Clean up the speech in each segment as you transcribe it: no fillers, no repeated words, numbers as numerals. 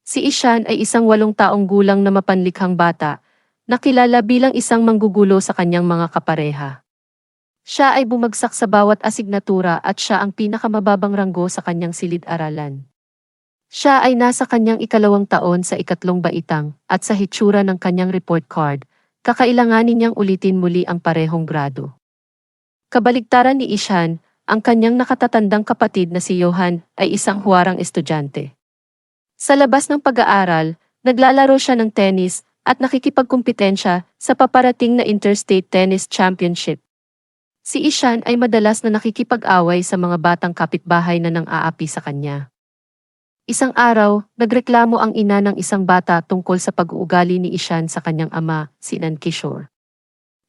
Si Ishan ay isang 8 taong gulang na mapanlikhang bata, na kilala bilang isang manggugulo sa kanyang mga kapareha. Siya ay bumagsak sa bawat asignatura at siya ang pinakamababang ranggo sa kanyang silid-aralan. Siya ay nasa kanyang ikalawang taon sa ikatlong baitang at sa hitsura ng kanyang report card, kakailanganin niyang ulitin muli ang parehong grado. Kabaligtaran ni Ishan, ang kanyang nakatatandang kapatid na si Johan ay isang huwarang estudyante. Sa labas ng pag-aaral, naglalaro siya ng tennis at nakikipagkumpetensya sa paparating na Interstate Tennis Championship. Si Ishan ay madalas na nakikipag-away sa mga batang kapitbahay na nang-aapi sa kanya. Isang araw, nagreklamo ang ina ng isang bata tungkol sa pag-uugali ni Ishan sa kanyang ama, si Nan Kishore.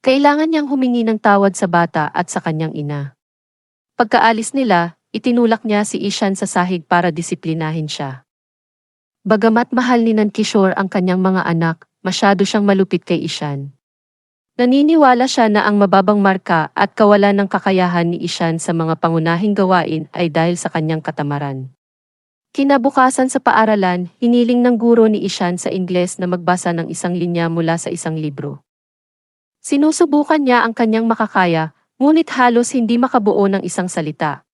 Kailangan niyang humingi ng tawad sa bata at sa kanyang ina. Pagkaalis nila, itinulak niya si Ishan sa sahig para disiplinahin siya. Bagamat mahal ni Nan Kishore ang kanyang mga anak, masyado siyang malupit kay Ishan. Naniniwala siya na ang mababang marka at kawalan ng kakayahan ni Ishan sa mga pangunahing gawain ay dahil sa kanyang katamaran. Kinabukasan sa paaralan, hiniling ng guro ni Ishan sa Ingles na magbasa ng isang linya mula sa isang libro. Sinusubukan niya ang kanyang makakaya, ngunit halos hindi makabuo ng isang salita.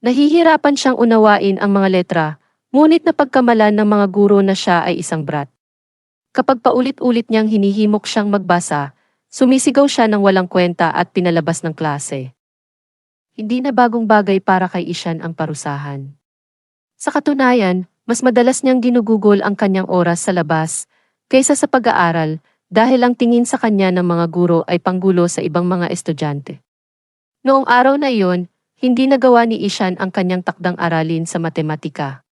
Nahihirapan siyang unawain ang mga letra, ngunit napagkamalan ng mga guro na siya ay isang brat. Kapag paulit-ulit niyang hinihimok siyang magbasa, sumisigaw siya ng walang kwenta at pinalabas ng klase. Hindi na bagong bagay para kay Ishan ang parusahan. Sa katunayan, mas madalas niyang ginugugol ang kanyang oras sa labas, kaysa sa pag-aaral, dahil ang tingin sa kanya ng mga guro ay panggulo sa ibang mga estudyante. Noong araw na iyon, hindi nagawa ni Ishan ang kanyang takdang aralin sa matematika.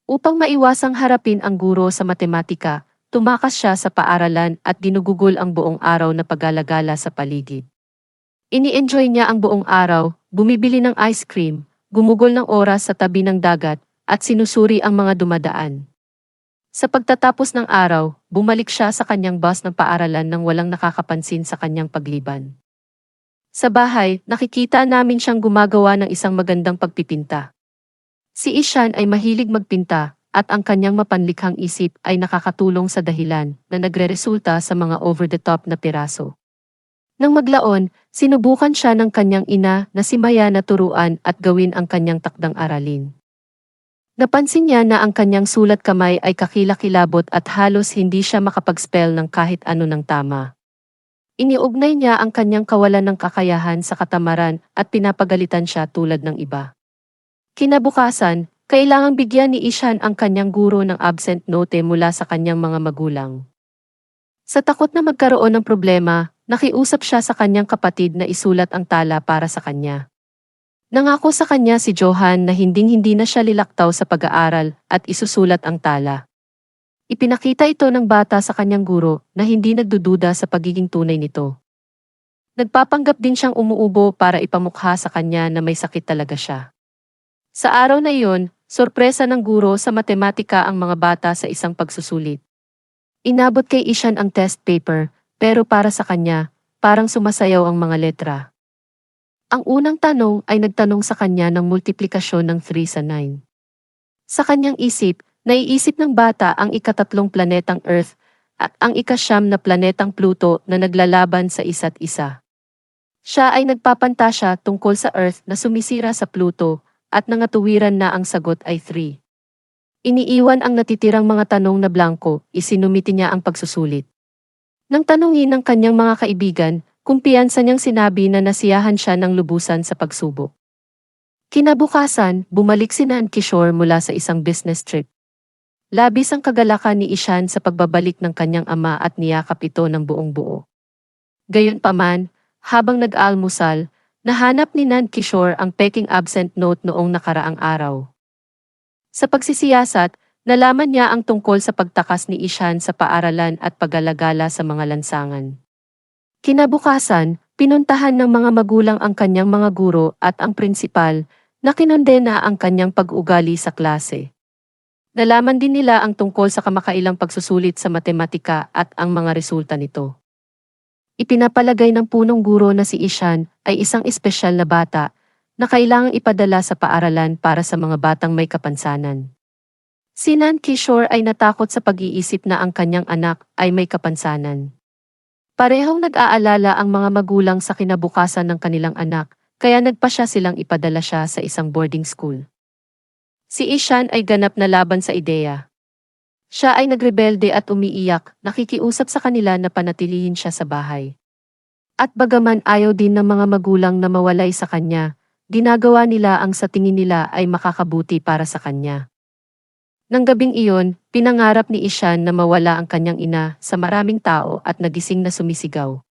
Upang maiwasang harapin ang guro sa matematika, tumakas siya sa paaralan at dinugugol ang buong araw na paggalagala sa paligid. Ini-enjoy niya ang buong araw, bumibili ng ice cream, gumugol ng oras sa tabi ng dagat, at sinusuri ang mga dumadaan. Sa pagtatapos ng araw, bumalik siya sa kanyang bus ng paaralan nang walang nakakapansin sa kanyang pagliban. Sa bahay, nakikita namin siyang gumagawa ng isang magandang pagpipinta. Si Ishan ay mahilig magpinta, at ang kanyang mapanlikhang isip ay nakakatulong sa dahilan na nagreresulta sa mga over-the-top na piraso. Nang maglaon, sinubukan siya ng kanyang ina na si Maya na turuan at gawin ang kanyang takdang aralin. Napansin niya na ang kanyang sulat kamay ay kakilakilabot at halos hindi siya makapag-spell ng kahit ano ng tama. Iniugnay niya ang kanyang kawalan ng kakayahan sa katamaran at pinapagalitan siya tulad ng iba. Kinabukasan, kailangang bigyan ni Ishan ang kanyang guro ng absent note mula sa kanyang mga magulang. Sa takot na magkaroon ng problema, nakiusap siya sa kanyang kapatid na isulat ang tala para sa kanya. Nangako sa kanya si Johan na hinding-hindi na siya lilaktaw sa pag-aaral at isusulat ang tala. Ipinakita ito ng bata sa kanyang guro na hindi nagdududa sa pagiging tunay nito. Nagpapanggap din siyang umuubo para ipamukha sa kanya na may sakit talaga siya. Sa araw na iyon, sorpresa ng guro sa matematika ang mga bata sa isang pagsusulit. Inabot kay Ishan ang test paper, pero para sa kanya, parang sumasayaw ang mga letra. Ang unang tanong ay nagtanong sa kanya ng multiplikasyon ng 3 sa 9. Sa kanyang isip, naiisip ng bata ang ika-3 planetang Earth at ang ika-9 na planetang Pluto na naglalaban sa isa't isa. Siya ay nagpapantasya tungkol sa Earth na sumisira sa Pluto, at nangatuwiran na ang sagot ay 3. Iniiwan ang natitirang mga tanong na blanko, isinumiti niya ang pagsusulit. Nang tanungin ng kanyang mga kaibigan, kumpiyansa niyang sinabi na nasiyahan siya ng lubusan sa pagsubok. Kinabukasan, bumalik si Nan Kishore mula sa isang business trip. Labis ang kagalakan ni Ishan sa pagbabalik ng kanyang ama at niyakap ito ng buong buo. Gayunpaman, habang nag-almusal, nahanap ni Nan Kishore ang peking absent note noong nakaraang araw. Sa pagsisiyasat, nalaman niya ang tungkol sa pagtakas ni Ishan sa paaralan at paggalagala sa mga lansangan. Kinabukasan, pinuntahan ng mga magulang ang kanyang mga guro at ang prinsipal na kinondena ang kanyang pag-ugali sa klase. Nalaman din nila ang tungkol sa kamakailang pagsusulit sa matematika at ang mga resulta nito. Ipinapalagay ng punong guro na si Ishan ay isang espesyal na bata na kailangang ipadala sa paaralan para sa mga batang may kapansanan. Si Nan Kishore ay natakot sa pag-iisip na ang kanyang anak ay may kapansanan. Parehong nag-aalala ang mga magulang sa kinabukasan ng kanilang anak, kaya nagpasya silang ipadala siya sa isang boarding school. Si Ishan ay ganap na laban sa ideya. Siya ay nagrebelde at umiiyak, nakikiusap sa kanila na panatilihin siya sa bahay. At bagaman ayaw din ng mga magulang na mawalay sa kanya, ginagawa nila ang sa tingin nila ay makakabuti para sa kanya. Nang gabing iyon, pinangarap ni Ishan na mawala ang kanyang ina sa maraming tao at nagising na sumisigaw.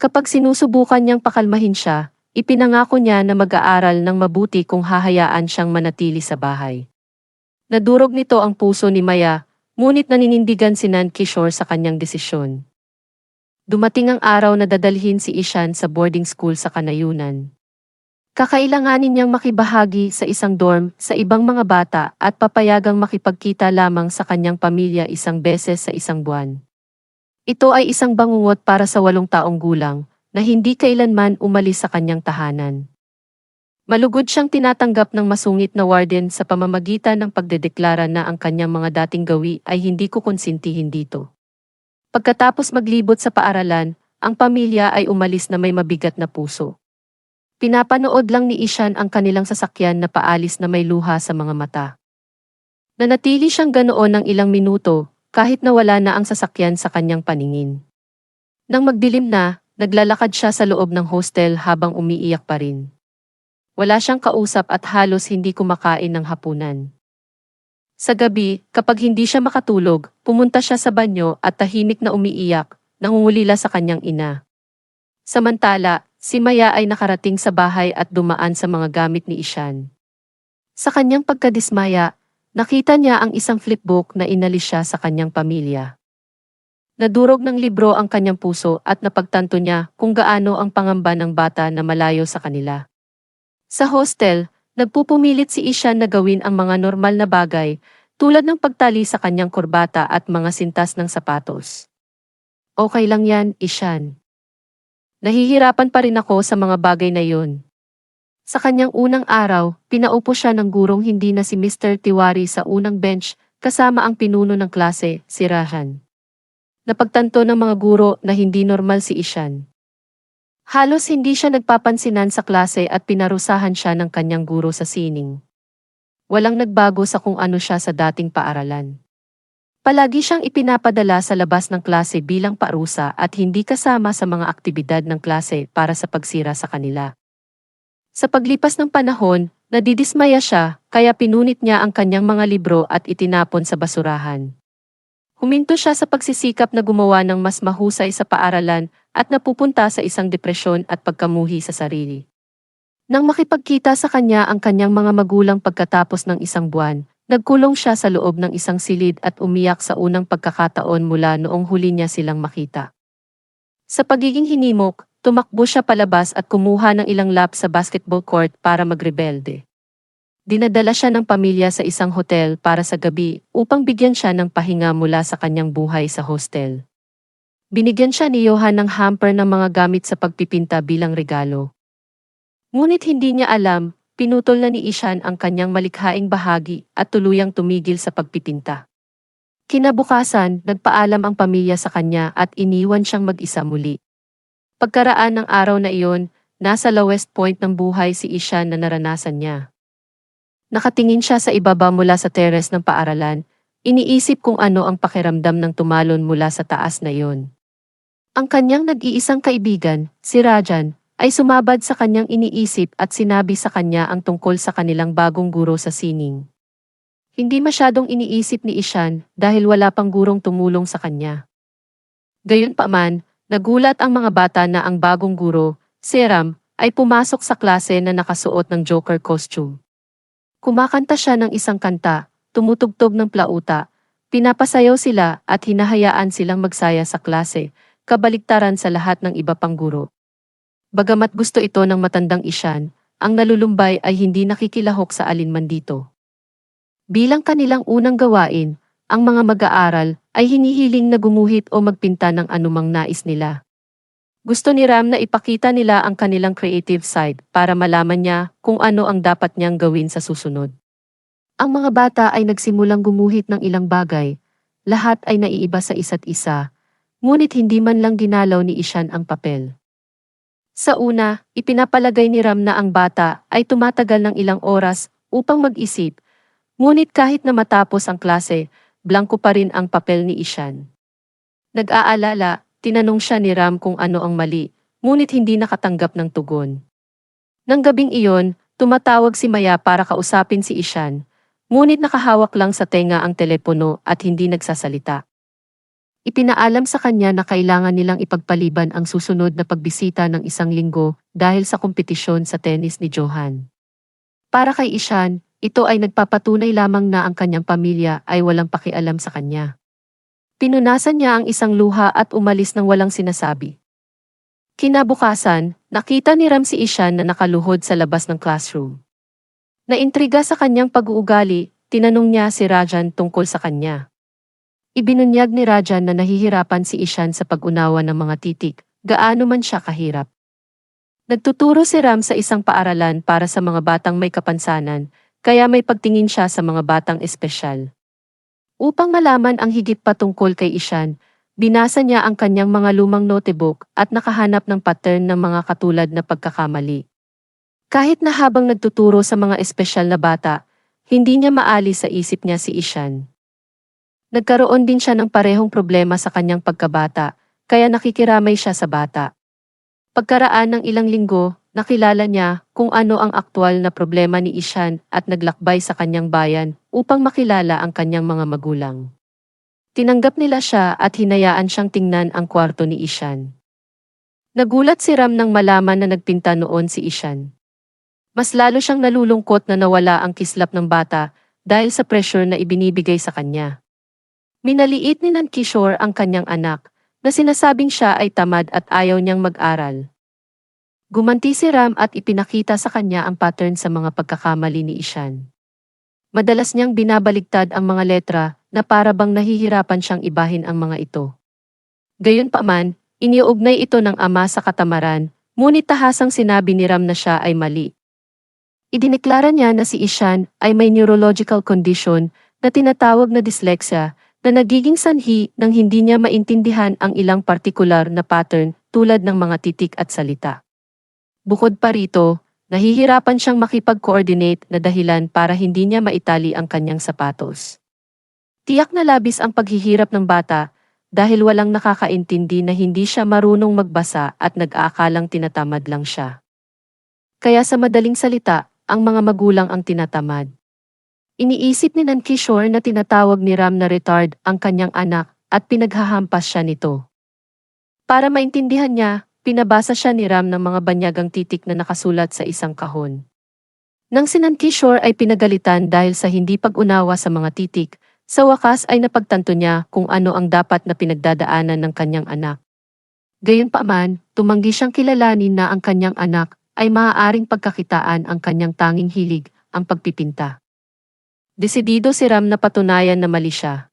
Kapag sinusubukan niyang pakalmahin siya, ipinangako niya na mag-aaral ng mabuti kung hahayaan siyang manatili sa bahay. Nadurog nito ang puso ni Maya, ngunit naninindigan si Nan Kishore sa kanyang desisyon. Dumating ang araw na dadalhin si Ishan sa boarding school sa kanayunan. Kakailanganin niyang makibahagi sa isang dorm sa ibang mga bata at papayagang makipagkita lamang sa kanyang pamilya isang beses sa isang buwan. Ito ay isang bangungot para sa 8 taong gulang na hindi kailanman umalis sa kanyang tahanan. Malugod siyang tinatanggap ng masungit na warden sa pamamagitan ng pagdedeklara na ang kanyang mga dating gawi ay hindi kukonsintihin dito. Pagkatapos maglibot sa paaralan, ang pamilya ay umalis na may mabigat na puso. Pinapanood lang ni Ishan ang kanilang sasakyan na paalis na may luha sa mga mata. Nanatili siyang ganoon ng ilang minuto, kahit na wala na ang sasakyan sa kanyang paningin. Nang magdilim na, naglalakad siya sa loob ng hostel habang umiiyak pa rin. Wala siyang kausap at halos hindi kumakain ng hapunan. Sa gabi, kapag hindi siya makatulog, pumunta siya sa banyo at tahimik na umiiyak, nangungulila sa kanyang ina. Samantala, si Maya ay nakarating sa bahay at dumaan sa mga gamit ni Ishan. Sa kanyang pagkadismaya, nakita niya ang isang flipbook na inalis siya sa kanyang pamilya. Nadurog ng libro ang kanyang puso at napagtanto niya kung gaano ang pangamba ng bata na malayo sa kanila. Sa hostel, nagpupumilit si Ishan na gawin ang mga normal na bagay, tulad ng pagtali sa kanyang kurbata at mga sintas ng sapatos. Okay lang yan, Ishan. Nahihirapan pa rin ako sa mga bagay na yun. Sa kanyang unang araw, pinaupo siya ng gurong hindi na si Mr. Tiwari sa unang bench, kasama ang pinuno ng klase, si Rahan. Napagtanto ng mga guro na hindi normal si Ishan. Halos hindi siya nagpapansinan sa klase at pinarusahan siya ng kanyang guro sa sining. Walang nagbago sa kung ano siya sa dating paaralan. Palagi siyang ipinapadala sa labas ng klase bilang parusa at hindi kasama sa mga aktibidad ng klase para sa pagsira sa kanila. Sa paglipas ng panahon, nadidismaya siya, kaya pinunit niya ang kanyang mga libro at itinapon sa basurahan. Huminto siya sa pagsisikap na gumawa ng mas mahusay sa paaralan at napupunta sa isang depresyon at pagkamuhi sa sarili. Nang makipagkita sa kanya ang kanyang mga magulang pagkatapos ng isang buwan, nagkulong siya sa loob ng isang silid at umiyak sa unang pagkakataon mula noong huli niya silang makita. Sa pagiging hinimok, tumakbo siya palabas at kumuha ng ilang lap sa basketball court para magrebelde. Dinadala siya ng pamilya sa isang hotel para sa gabi upang bigyan siya ng pahinga mula sa kanyang buhay sa hostel. Binigyan siya ni Johan ng hamper ng mga gamit sa pagpipinta bilang regalo. Ngunit hindi niya alam, pinutol na ni Ishan ang kanyang malikhaing bahagi at tuluyang tumigil sa pagpipinta. Kinabukasan, nagpaalam ang pamilya sa kanya at iniwan siyang mag-isa muli. Pagkaraan ng araw na iyon, nasa lowest point ng buhay si Ishan na naranasan niya. Nakatingin siya sa ibaba mula sa teres ng paaralan, iniisip kung ano ang pakiramdam ng tumalon mula sa taas na iyon. Ang kanyang nag-iisang kaibigan, si Rajan, ay sumabad sa kanyang iniisip at sinabi sa kanya ang tungkol sa kanilang bagong guro sa sining. Hindi masyadong iniisip ni Ishan dahil wala pang gurong tumulong sa kanya. Gayunpaman, nagulat ang mga bata na ang bagong guro, si Ram, ay pumasok sa klase na nakasuot ng Joker costume. Kumakanta siya ng isang kanta, tumutugtog ng plauta, pinapasayaw sila at hinahayaan silang magsaya sa klase, kabaliktaran sa lahat ng iba pang guro. Bagamat gusto ito ng matandang Ishan, ang nalulumbay ay hindi nakikilahok sa alinman dito. Bilang kanilang unang gawain, ang mga mag-aaral ay hinihiling na gumuhit o magpinta ng anumang nais nila. Gusto ni Ram na ipakita nila ang kanilang creative side para malaman niya kung ano ang dapat niyang gawin sa susunod. Ang mga bata ay nagsimulang gumuhit ng ilang bagay, lahat ay naiiba sa isa't isa, ngunit hindi man lang dinalaw ni Ishan ang papel. Sa una, ipinapalagay ni Ram na ang bata ay tumatagal ng ilang oras upang mag-isip, ngunit kahit na matapos ang klase, blanko pa rin ang papel ni Ishan. Nag-aalala, tinanong siya ni Ram kung ano ang mali, ngunit hindi nakatanggap ng tugon. Nang gabing iyon, tumatawag si Maya para kausapin si Ishan, ngunit nakahawak lang sa tenga ang telepono at hindi nagsasalita. Ipinaalam sa kanya na kailangan nilang ipagpaliban ang susunod na pagbisita ng 1 linggo dahil sa kompetisyon sa tennis ni Johan. Para kay Ishan, ito ay nagpapatunay lamang na ang kanyang pamilya ay walang pakialam sa kanya. Pinunasan niya ang isang luha at umalis nang walang sinasabi. Kinabukasan, nakita ni Ram si Ishan na nakaluhod sa labas ng classroom. Naintriga sa kanyang pag-uugali, tinanong niya si Rajan tungkol sa kanya. Ibinunyag ni Rajan na nahihirapan si Ishan sa pag-unawa ng mga titik, gaano man siya kahirap. Nagtuturo si Ram sa isang paaralan para sa mga batang may kapansanan, kaya may pagtingin siya sa mga batang espesyal. Upang malaman ang higit pa tungkol kay Ishan, binasa niya ang kanyang mga lumang notebook at nakahanap ng pattern ng mga katulad na pagkakamali. Kahit na habang nagtuturo sa mga espesyal na bata, hindi niya maalis sa isip niya si Ishan. Nagkaroon din siya ng parehong problema sa kanyang pagkabata, kaya nakikiramay siya sa bata. Pagkaraan ng ilang linggo, nakilala niya kung ano ang aktwal na problema ni Ishan at naglakbay sa kanyang bayan upang makilala ang kanyang mga magulang. Tinanggap nila siya at hinayaan siyang tingnan ang kwarto ni Ishan. Nagulat si Ram nang malaman na nagpinta noon si Ishan. Mas lalo siyang nalulungkot na nawala ang kislap ng bata dahil sa pressure na ibinibigay sa kanya. Minaliit ni Nankishore ang kanyang anak, na sinasabing siya ay tamad at ayaw niyang mag-aral. Gumanti si Ram at ipinakita sa kanya ang pattern sa mga pagkakamali ni Ishan. Madalas niyang binabaligtad ang mga letra na para bang nahihirapan siyang ibahin ang mga ito. Gayunpaman, iniuugnay ito ng ama sa katamaran, ngunit tahasang sinabi ni Ram na siya ay mali. Idineklara niya na si Ishan ay may neurological condition na tinatawag na dyslexia, na nagiging sanhi nang hindi niya maintindihan ang ilang partikular na pattern tulad ng mga titik at salita. Bukod pa rito, nahihirapan siyang makipag-coordinate na dahilan para hindi niya maitali ang kanyang sapatos. Tiyak na labis ang paghihirap ng bata dahil walang nakakaintindi na hindi siya marunong magbasa at nag-aakalang tinatamad lang siya. Kaya sa madaling salita, ang mga magulang ang tinatamad. Iniisip ni Nankishore na tinatawag ni Ram na retard ang kanyang anak at pinaghahampas siya nito. Para maintindihan niya, pinabasa siya ni Ram ng mga banyagang titik na nakasulat sa isang kahon. Nang si Nankishore ay pinagalitan dahil sa hindi pag-unawa sa mga titik, sa wakas ay napagtanto niya kung ano ang dapat na pinagdadaanan ng kanyang anak. Gayunpaman, tumanggi siyang kilalanin na ang kanyang anak ay maaaring pagkakitaan ang kanyang tanging hilig, ang pagpipinta. Desidido si Ram na patunayan na mali siya.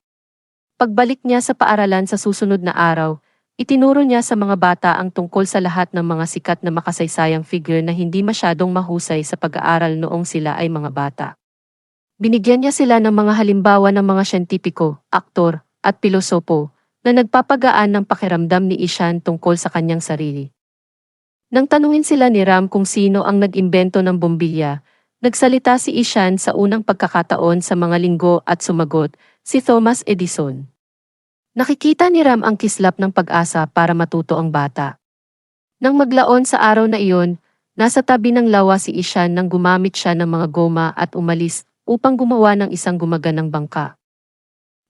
Pagbalik niya sa paaralan sa susunod na araw, itinuro niya sa mga bata ang tungkol sa lahat ng mga sikat na makasaysayang figure na hindi masyadong mahusay sa pag-aaral noong sila ay mga bata. Binigyan niya sila ng mga halimbawa ng mga siyentipiko, aktor, at pilosopo na nagpapagaan ng pakiramdam ni Ishan tungkol sa kanyang sarili. Nang tanungin sila ni Ram kung sino ang nag-imbento ng bombilya, nagsalita si Ishan sa unang pagkakataon sa mga linggo at sumagot, si Thomas Edison. Nakikita ni Ram ang kislap ng pag-asa para matuto ang bata. Nang maglaon sa araw na iyon, nasa tabi ng lawa si Ishan nang gumamit siya ng mga goma at umalis upang gumawa ng isang gumaganang bangka.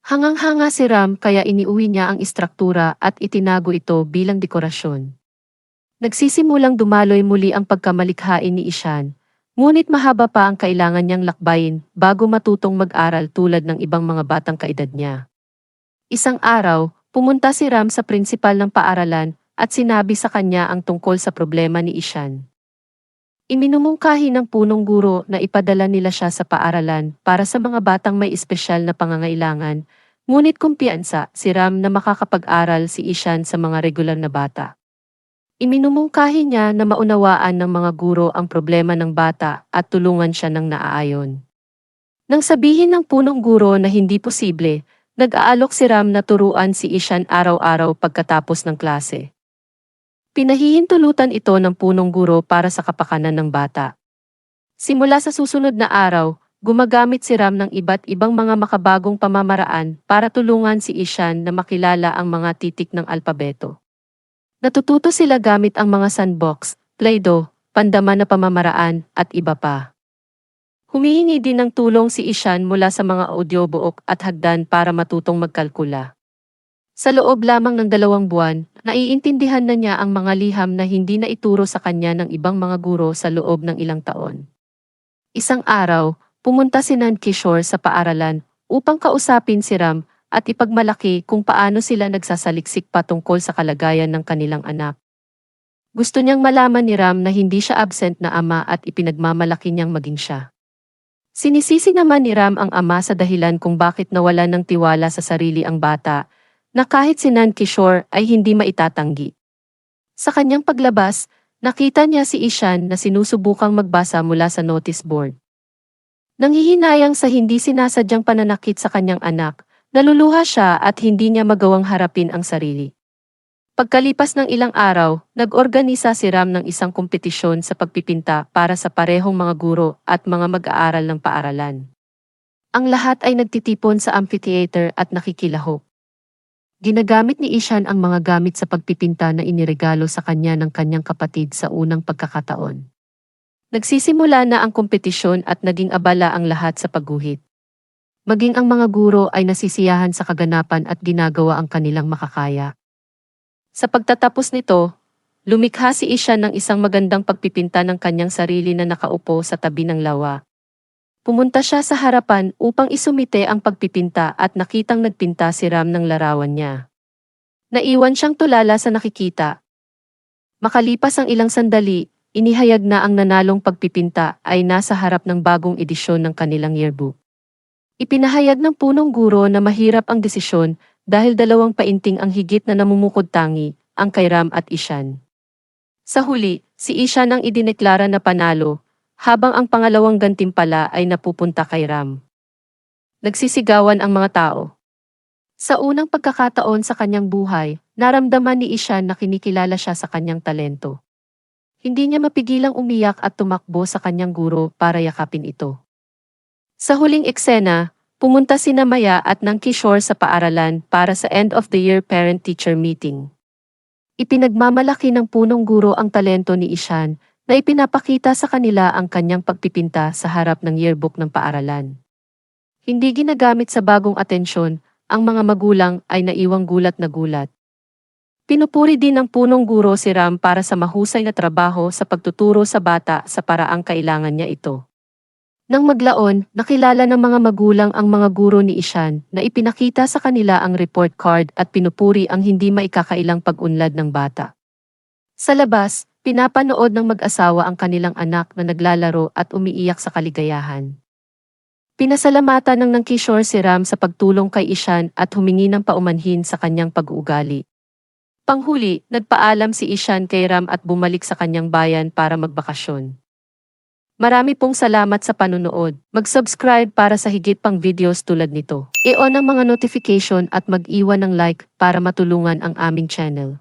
Hangang-hanga si Ram kaya iniuwi niya ang istruktura at itinago ito bilang dekorasyon. Nagsisimulang dumaloy muli ang pagkamalikhain ni Ishan. Ngunit mahaba pa ang kailangan niyang lakbayin bago matutong mag-aral tulad ng ibang mga batang kaedad niya. Isang araw, pumunta si Ram sa prinsipal ng paaralan at sinabi sa kanya ang tungkol sa problema ni Ishan. Iminumungkahi ng punong guro na ipadala nila siya sa paaralan para sa mga batang may espesyal na pangangailangan, ngunit kumpiyansa si Ram na makakapag-aral si Ishan sa mga regular na bata. Iminumungkahi niya na maunawaan ng mga guro ang problema ng bata at tulungan siya ng naaayon. Nang sabihin ng punong guro na hindi posible, nag-aalok si Ram na turuan si Ishan araw-araw pagkatapos ng klase. Pinahihintulutan ito ng punong guro para sa kapakanan ng bata. Simula sa susunod na araw, gumagamit si Ram ng iba't ibang mga makabagong pamamaraan para tulungan si Ishan na makilala ang mga titik ng alpabeto. Natututo sila gamit ang mga sandbox, Play-Doh, pandama na pamamaraan, at iba pa. Humihingi din ng tulong si Ishan mula sa mga audiobook at hagdan para matutong magkalkula. Sa loob lamang ng 2 buwan, naiintindihan na niya ang mga liham na hindi na ituro sa kanya ng ibang mga guro sa loob ng ilang taon. Isang araw, pumunta si Nand Kishore sa paaralan upang kausapin si Ram at ipagmalaki kung paano sila nagsasaliksik patungkol sa kalagayan ng kanilang anak. Gusto niyang malaman ni Ram na hindi siya absent na ama at ipinagmamalaki niyang maging siya. Sinisisi naman ni Ram ang ama sa dahilan kung bakit nawalan ng tiwala sa sarili ang bata, na kahit si Nand Kishore ay hindi maitatanggi. Sa kanyang paglabas, nakita niya si Ishan na sinusubukang magbasa mula sa notice board. Nanghihinayang sa hindi sinasadyang pananakit sa kanyang anak, naluluha siya at hindi niya magawang harapin ang sarili. Pagkalipas ng ilang araw, nag-organisa si Ram ng isang kompetisyon sa pagpipinta para sa parehong mga guro at mga mag-aaral ng paaralan. Ang lahat ay nagtitipon sa amphitheater at nakikilahok. Ginagamit ni Ishan ang mga gamit sa pagpipinta na iniregalo sa kanya ng kanyang kapatid sa unang pagkakataon. Nagsisimula na ang kompetisyon at naging abala ang lahat sa pagguhit. Maging ang mga guro ay nasisiyahan sa kaganapan at ginagawa ang kanilang makakaya. Sa pagtatapos nito, lumikha si Ishan ng isang magandang pagpipinta ng kanyang sarili na nakaupo sa tabi ng lawa. Pumunta siya sa harapan upang isumite ang pagpipinta at nakitang nagpinta si Ram ng larawan niya. Naiwan siyang tulala sa nakikita. Makalipas ang ilang sandali, inihayag na ang nanalong pagpipinta ay nasa harap ng bagong edisyon ng kanilang yearbook. Ipinahayag ng punong guro na mahirap ang desisyon dahil 2 painting ang higit na namumukod-tangi, ang kay Ram at Ishan. Sa huli, si Ishan ang idineklara na panalo, habang ang pangalawang gantimpala ay napupunta kay Ram. Nagsisigawan ang mga tao. Sa unang pagkakataon sa kanyang buhay, naramdaman ni Ishan na kinikilala siya sa kanyang talento. Hindi niya mapigilang umiyak at tumakbo sa kanyang guro para yakapin ito. Sa huling eksena, pumunta sina Maya at Nand Kishore sa paaralan para sa end-of-the-year parent-teacher meeting. Ipinagmamalaki ng punong guro ang talento ni Ishan, na ipinapakita sa kanila ang kanyang pagpipinta sa harap ng yearbook ng paaralan. Hindi ginagamit sa bagong atensyon, ang mga magulang ay naiwang gulat na gulat. Pinupuri din ng punong guro si Ram para sa mahusay na trabaho sa pagtuturo sa bata sa paraang kailangan niya ito. Nang maglaon, nakilala ng mga magulang ang mga guro ni Ishan na ipinakita sa kanila ang report card at pinupuri ang hindi maikakailang pag-unlad ng bata. Sa labas, pinapanood ng mag-asawa ang kanilang anak na naglalaro at umiiyak sa kaligayahan. Pinasalamatan ng Nand Kishore si Ram sa pagtulong kay Ishan at humingi ng paumanhin sa kanyang pag-uugali. Panghuli, nagpaalam si Ishan kay Ram at bumalik sa kanyang bayan para magbakasyon. Marami pong salamat sa panunood. Mag-subscribe para sa higit pang videos tulad nito. I-on ang mga notification at mag-iwan ng like para matulungan ang aming channel.